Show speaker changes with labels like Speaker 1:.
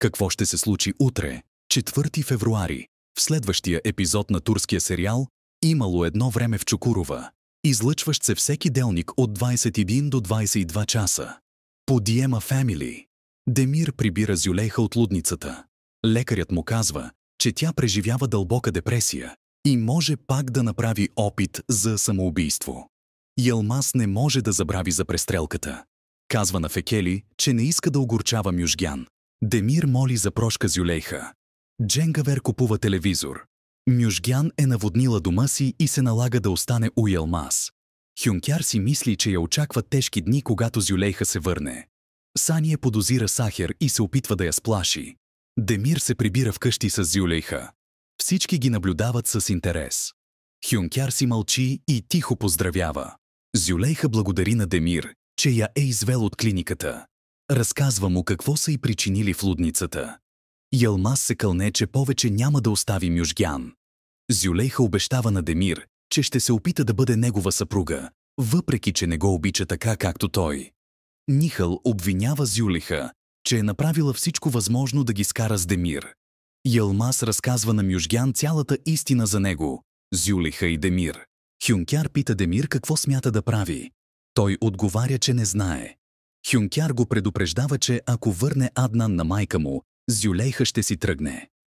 Speaker 1: Какво ще се случи утре, 4 февруари, в следващия епизод на турския сериал «Имало едно време в Чукурова», излъчващ се всеки делник от 21 до 22 часа. По Диема Family. Демир прибира Зюлейха от лудницата. Лекарят му казва, че тя преживява дълбока депресия и може пак да направи опит за самоубийство. Йылмаз не може да забрави за престрелката. Казва на Фекели, че не иска да огорчава Мюжгян. Демир моли за прошка Зюлейха. Дженгавер купува телевизор. Мюжгян е наводнила дома си и се налага да остане у Йылмаз. Хюнкяр си мисли, че я очакват тежки дни, когато Зюлейха се върне. Сание подозира Сахер и се опитва да я сплаши. Демир се прибира вкъщи с Зюлейха. Всички ги наблюдават с интерес. Хюнкяр си мълчи и тихо поздравява. Зюлейха благодари на Демир, че я е извел от клиниката. Разказва му какво са й причинили в лудницата. Йылмаз се кълне, че повече няма да остави Мюжгян. Зюлейха обещава на Демир, че ще се опита да бъде негова съпруга, въпреки че не го обича така, както той. Нихъл обвинява Зюлейха, че е направила всичко възможно да ги скара с Демир. Йылмаз разказва на Мюжгян цялата истина за него, Зюлейха и Демир. Хюнкяр пита Демир какво смята да прави. Той отговаря, че не знае. Хюнкяр го предупреждава, че ако върне Аднан на майка му, Зюлейха ще си тръгне.